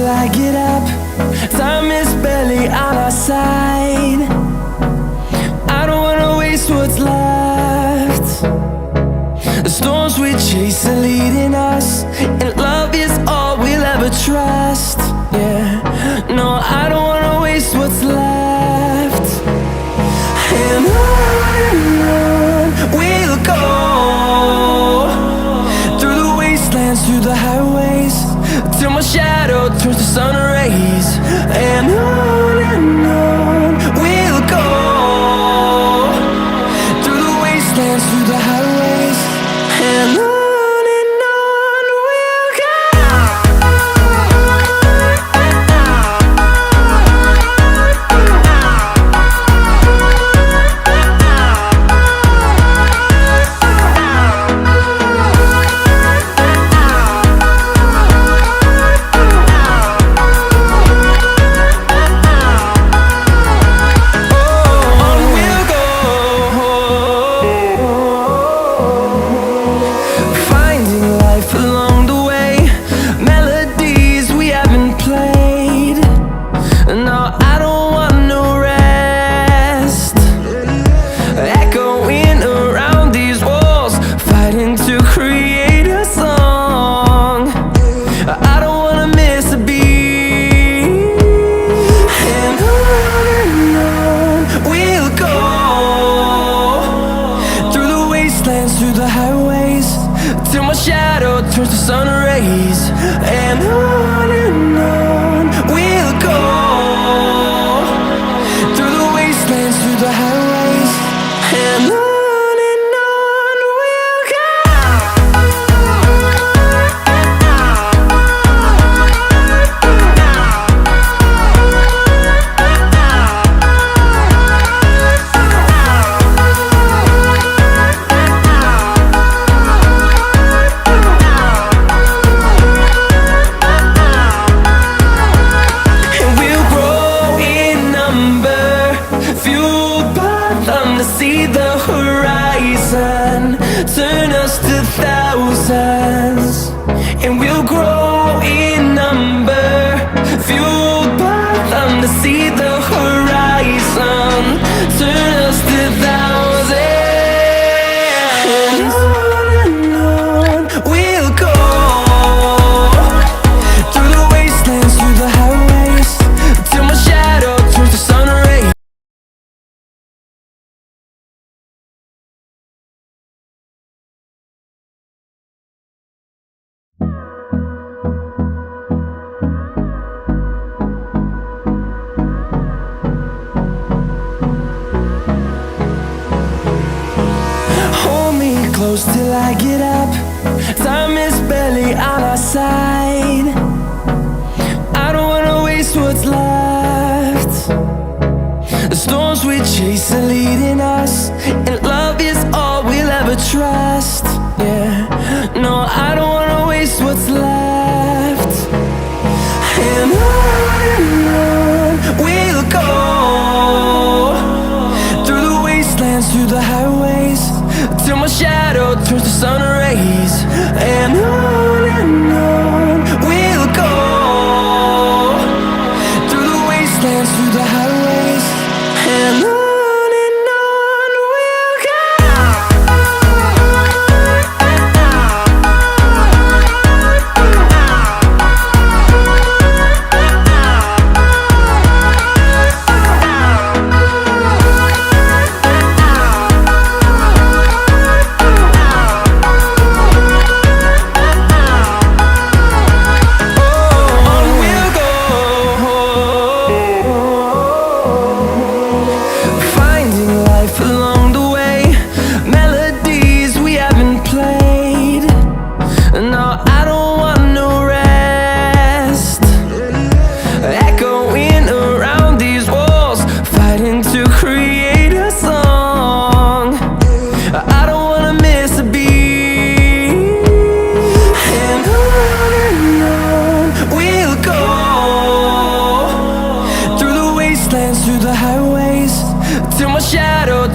till I get up. Time is barely on our side. I don't wanna waste what's left. The storms we chase are leading us, and love is all we'll ever trust. Yeah, no, I don't wanna waste what's left. And on we'll go, through the wastelands, through the highways, till my shadow turns to sun rays. And on we'll go, through the wastelands, through the highways, and on. Through the highways, till my shadow turns to sun rays. And on we'll go, through the wastelands, through the highways, and on. See the horizon turn us to thousands, and we'll grow in number, fueled by them. To see the horizon turn us to thousands, and on we'll go, through the wastelands, through the highways, till my shadow turns to sun rays. Close till I get up. Time is barely on our side. I don't wanna waste what's left. The storms we chase are leading us, and love is all we'll ever trust. Yeah, no, I don't wanna waste what's left. And on we'll go, through the wastelands, through the highways, till my shadow turns to sun rays. And on we'll go, through the wastelands, through the highways, and on.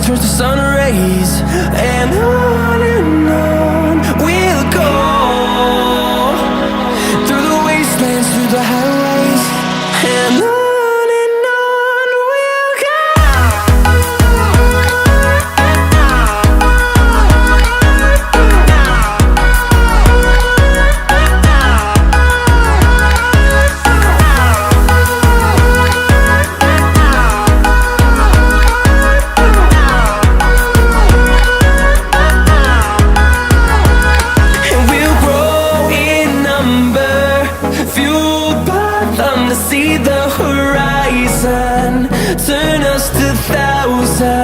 Turns to sun rays. And on we'll go, through the wastelands, through the highways. just 1,000.